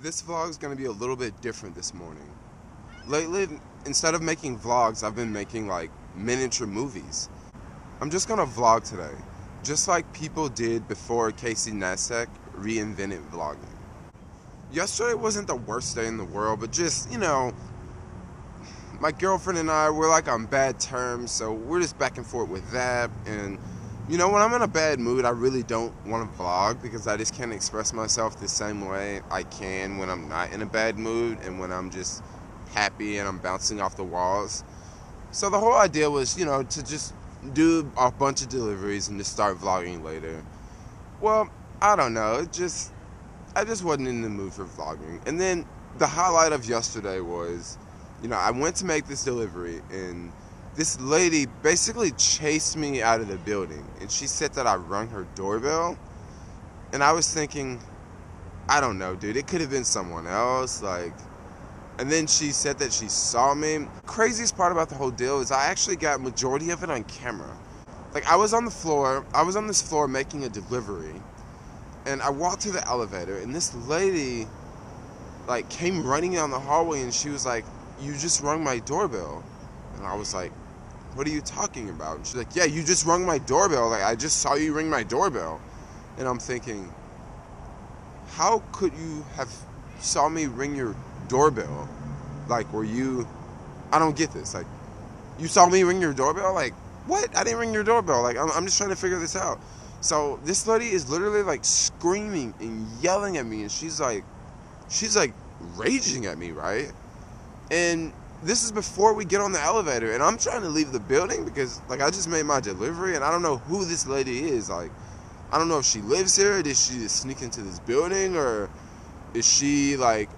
This vlog is going to be a little bit different this morning. Lately, instead of making vlogs, I've been making like miniature movies. I'm just going to vlog today, just like people did before Casey Neistat reinvented vlogging. Yesterday wasn't the worst day in the world, but just, my girlfriend and I, we're like on bad terms, so we're just back and forth with that. And when I'm in a bad mood, I really don't want to vlog because I just can't express myself the same way I can when I'm not in a bad mood and when I'm just happy and I'm bouncing off the walls. So the whole idea was, to just do a bunch of deliveries and just start vlogging later. Well, I don't know. I just wasn't in the mood for vlogging. And then the highlight of yesterday was, I went to make this delivery and this lady basically chased me out of the building, and she said that I rung her doorbell. And I was thinking, I don't know, dude, it could have been someone else, and then she said that she saw me. Craziest part about the whole deal is I actually got majority of it on camera. I was on this floor making a delivery, and I walked to the elevator, and this lady came running down the hallway, and she was like, "You just rung my doorbell." And I was like, "What are you talking about?" And she's like, "Yeah, you just rung my doorbell. I just saw you ring my doorbell." And I'm thinking, how could you have saw me ring your doorbell? Were you... I don't get this. You saw me ring your doorbell? What? I didn't ring your doorbell. I'm just trying to figure this out. So this lady is literally screaming and yelling at me, and she's raging at me, right? And this is before we get on the elevator, and I'm trying to leave the building because I just made my delivery, and I don't know who this lady is. I don't know if she lives here. Did she just sneak into this building, or is she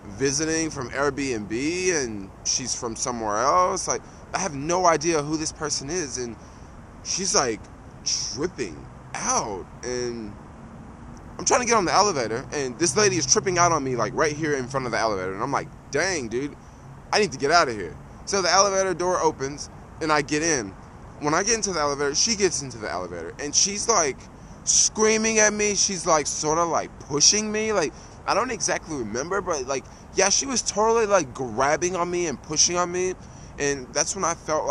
visiting from Airbnb and she's from somewhere else? I have no idea who this person is, and she's tripping out, and I'm trying to get on the elevator, and this lady is tripping out on me right here in front of the elevator, and I'm like, dang, dude, I need to get out of here. So the elevator door opens, and I get in. When I get into the elevator, she gets into the elevator, and she's screaming at me. She's sort of pushing me. I don't exactly remember, but yeah, she was totally grabbing on me and pushing on me. And that's when I felt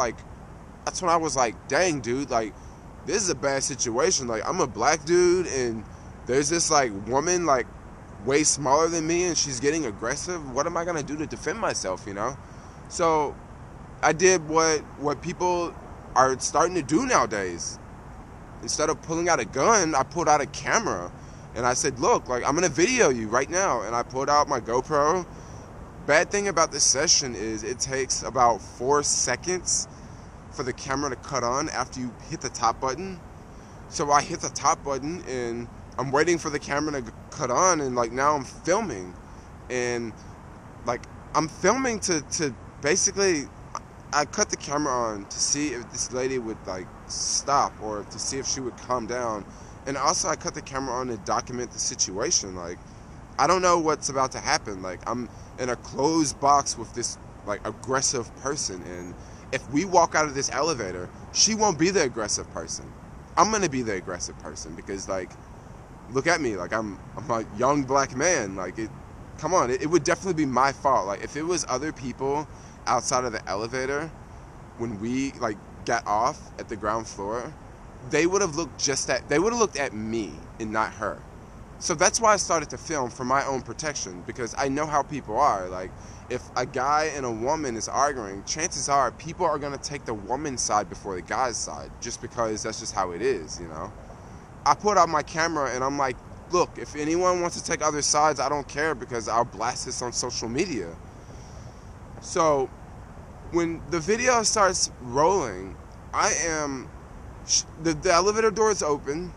that's when I was dang, dude, this is a bad situation. I'm a black dude, and there's this woman way smaller than me, and she's getting aggressive. What am I gonna do to defend myself, So I did what people are starting to do nowadays. Instead of pulling out a gun, I pulled out a camera, and I said, look, I'm gonna video you right now. And I pulled out my GoPro. Bad thing about this session is it takes about 4 seconds for the camera to cut on after you hit the top button. So I hit the top button, and I'm waiting for the camera to cut on, and now I'm filming. And I'm filming to basically, I cut the camera on to see if this lady would stop, or to see if she would calm down. And also I cut the camera on to document the situation. I don't know what's about to happen. I'm in a closed box with this aggressive person, and if we walk out of this elevator, she won't be the aggressive person. I'm gonna be the aggressive person because look at me, I'm a young black man. Come on, it would definitely be my fault. If it was other people outside of the elevator when we got off at the ground floor, they would have looked at me and not her. So that's why I started to film, for my own protection, because I know how people are. If a guy and a woman is arguing, chances are people are gonna take the woman's side before the guy's side, just because that's just how it is, I put out my camera, and I'm like, look, if anyone wants to take other sides, I don't care, because I'll blast this on social media. So when the video starts rolling, the elevator door is open.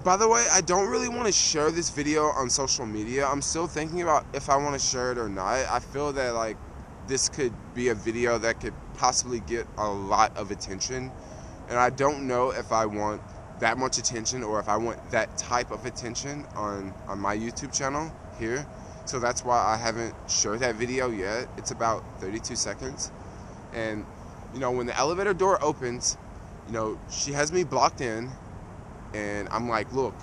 By the way, I don't really want to share this video on social media. I'm still thinking about if I want to share it or not. I feel that this could be a video that could possibly get a lot of attention, and I don't know if I want that much attention, or if I want that type of attention on my YouTube channel here. So that's why I haven't shared that video yet. It's about 32 seconds. And when the elevator door opens, she has me blocked in, and I'm like, look,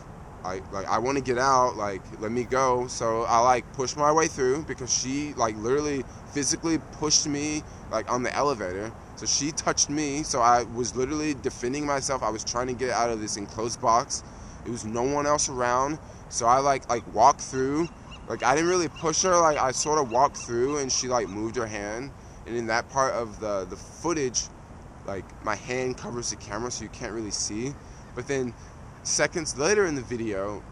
I want to get out, like, let me go. So I like pushed my way through because she like literally physically pushed me like on the elevator. So she touched me, so I was literally defending myself. I was trying to get out of this enclosed box. It was no one else around, so I like walked through. Like, I didn't really push her, like I sort of walked through and she like moved her hand, and in that part of the footage, like my hand covers the camera so you can't really see. But then seconds later in the video,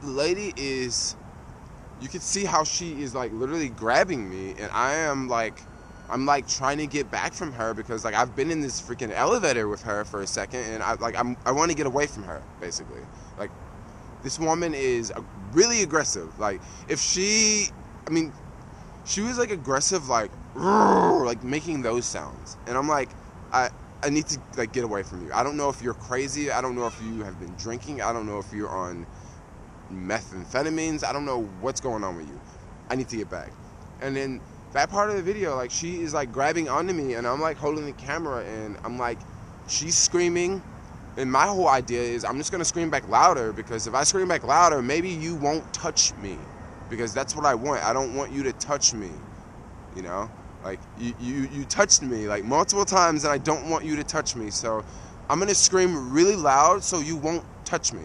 the lady is, you can see how she is like literally grabbing me, and I'm like trying to get back from her because like I've been in this freaking elevator with her for a second, and I want to get away from her, basically. Like, this woman is really aggressive. Like, if she was like aggressive, like making those sounds, and I'm like, I need to like get away from you. I don't know if you're crazy. I don't know if you have been drinking. I don't know if you're on methamphetamines. I don't know what's going on with you. I need to get back. And then that part of the video, like, she is like grabbing onto me, and I'm like holding the camera, and I'm like, she's screaming, and my whole idea is I'm just gonna scream back louder, because if I scream back louder, maybe you won't touch me, because that's what I want. I don't want you to touch me, you know? Like, you touched me like multiple times, and I don't want you to touch me, so I'm gonna scream really loud so you won't touch me,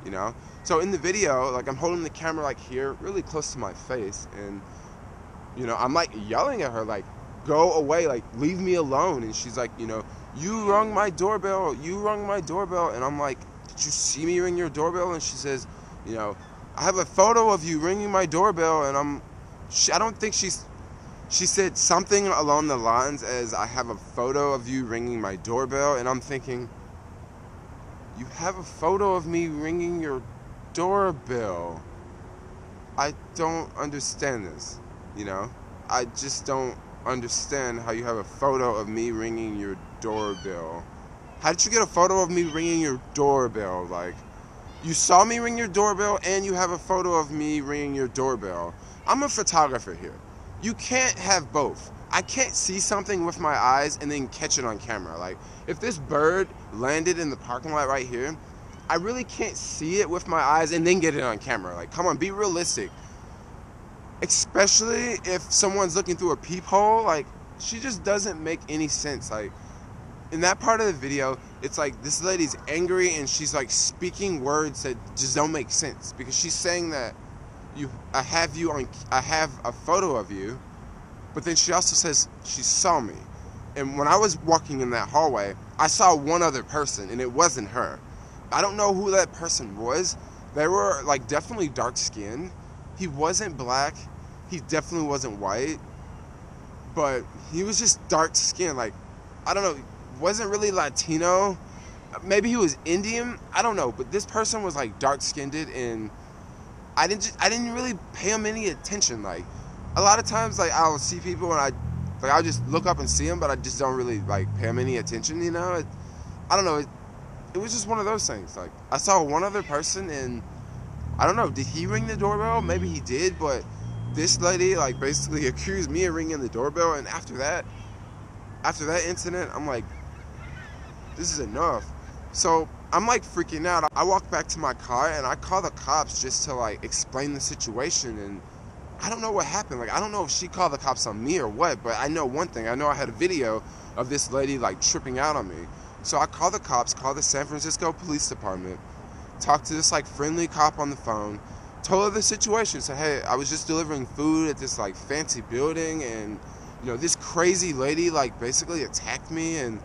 you know? So in the video, like, I'm holding the camera like here, really close to my face, and you know, I'm like yelling at her, like, go away, like, leave me alone. And she's like, you know, you rung my doorbell, and I'm like, did you see me ring your doorbell? And she says, you know, I have a photo of you ringing my doorbell. And I don't think she said something along the lines as, I have a photo of you ringing my doorbell. And I'm thinking, you have a photo of me ringing your doorbell? I don't understand this, you know? I just don't understand how you have a photo of me ringing your doorbell. How did you get a photo of me ringing your doorbell? Like, you saw me ring your doorbell and you have a photo of me ringing your doorbell. I'm a photographer here. You can't have both. I can't see something with my eyes and then catch it on camera. Like, if this bird landed in the parking lot right here, I really can't see it with my eyes and then get it on camera. Like, come on, be realistic. Especially if someone's looking through a peephole. Like, she just doesn't make any sense. Like, in that part of the video, it's like this lady's angry and she's like speaking words that just don't make sense, because she's saying that I have a photo of you, but then she also says she saw me. And when I was walking in that hallway, I saw one other person, and it wasn't her. I don't know who that person was. They were like definitely dark skinned. He wasn't black. He definitely wasn't white. But he was just dark skinned. Like, I don't know. Wasn't really Latino. Maybe he was Indian. I don't know. But this person was like dark skinned, and I didn't really pay him any attention. Like, a lot of times, like, I'll see people and I'll just look up and see them, but I just don't really like pay them any attention. You know? I don't know. It was just one of those things. Like, I saw one other person, and I don't know, did he ring the doorbell? Maybe he did, but this lady, like, basically accused me of ringing the doorbell, and after that incident, I'm like, this is enough. So I'm like freaking out. I walk back to my car, and I call the cops just to like explain the situation, and I don't know what happened. Like, I don't know if she called the cops on me or what, but I know one thing. I know I had a video of this lady like tripping out on me. So I call the cops, call the San Francisco Police Department, talked to this like friendly cop on the phone, told her the situation, said, hey, I was just delivering food at this like fancy building, and you know, this crazy lady like basically attacked me, and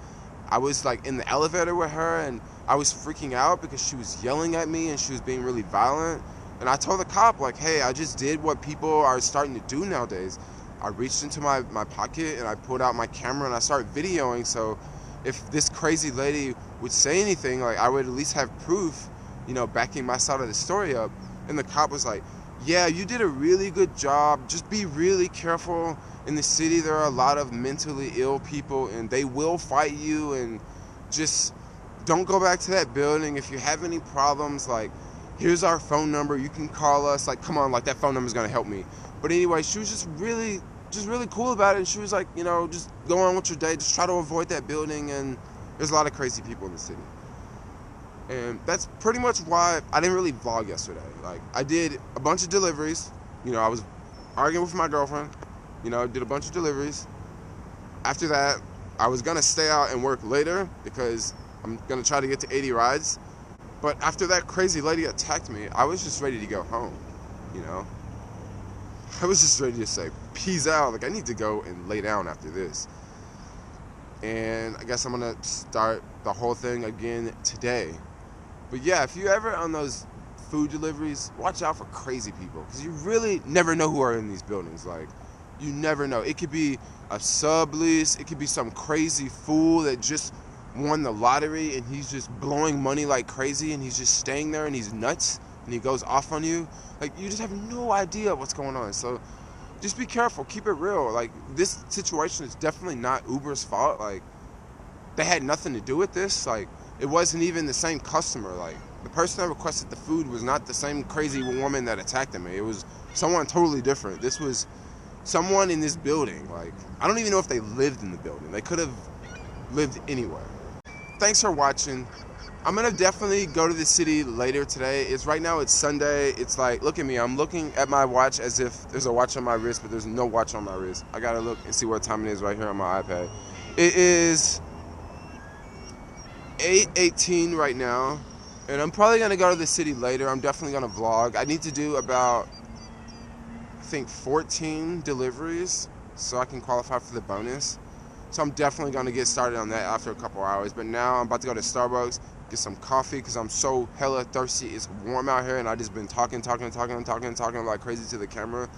I was like in the elevator with her, and I was freaking out because she was yelling at me and she was being really violent. And I told the cop, like, hey, I just did what people are starting to do nowadays. I reached into my pocket and I pulled out my camera and I started videoing, so if this crazy lady would say anything, like, I would at least have proof, you know, backing my side of the story up. And the cop was like, yeah, you did a really good job. Just be really careful. In the city, there are a lot of mentally ill people, and they will fight you, and just don't go back to that building. If you have any problems, like, here's our phone number. You can call us. Like, come on, like, that phone number is going to help me. But anyway, she was just really cool about it. And she was like, you know, just go on with your day. Just try to avoid that building. And there's a lot of crazy people in the city. And that's pretty much why I didn't really vlog yesterday. Like, I did a bunch of deliveries. You know, I was arguing with my girlfriend. You know, did a bunch of deliveries. After that, I was going to stay out and work later because I'm going to try to get to 80 rides. But after that crazy lady attacked me, I was just ready to go home, you know? I was just ready to say, peace out. Like, I need to go and lay down after this. And I guess I'm going to start the whole thing again today. But yeah, if you're ever on those food deliveries, watch out for crazy people. Because you really never know who are in these buildings. Like, you never know. It could be a sublease. It could be some crazy fool that just won the lottery and he's just blowing money like crazy and he's just staying there and he's nuts and he goes off on you. Like, you just have no idea what's going on. So just be careful. Keep it real. Like, this situation is definitely not Uber's fault. Like, they had nothing to do with this. Like, it wasn't even the same customer. Like, the person that requested the food was not the same crazy woman that attacked me. It was someone totally different. This was someone in this building. Like, I don't even know if they lived in the building. They could have lived anywhere. Thanks for watching. I'm gonna definitely go to the city later today. Right now it's Sunday. It's like, look at me, I'm looking at my watch as if there's a watch on my wrist, but there's no watch on my wrist. I gotta look and see what time it is right here on my iPad. It is 8:18 right now, and I'm probably gonna go to the city later. I'm definitely gonna vlog. I need to do about, I think, 14 deliveries so I can qualify for the bonus. So I'm definitely going to get started on that after a couple hours. But now I'm about to go to Starbucks, get some coffee because I'm so hella thirsty. It's warm out here and I just been talking like crazy to the camera.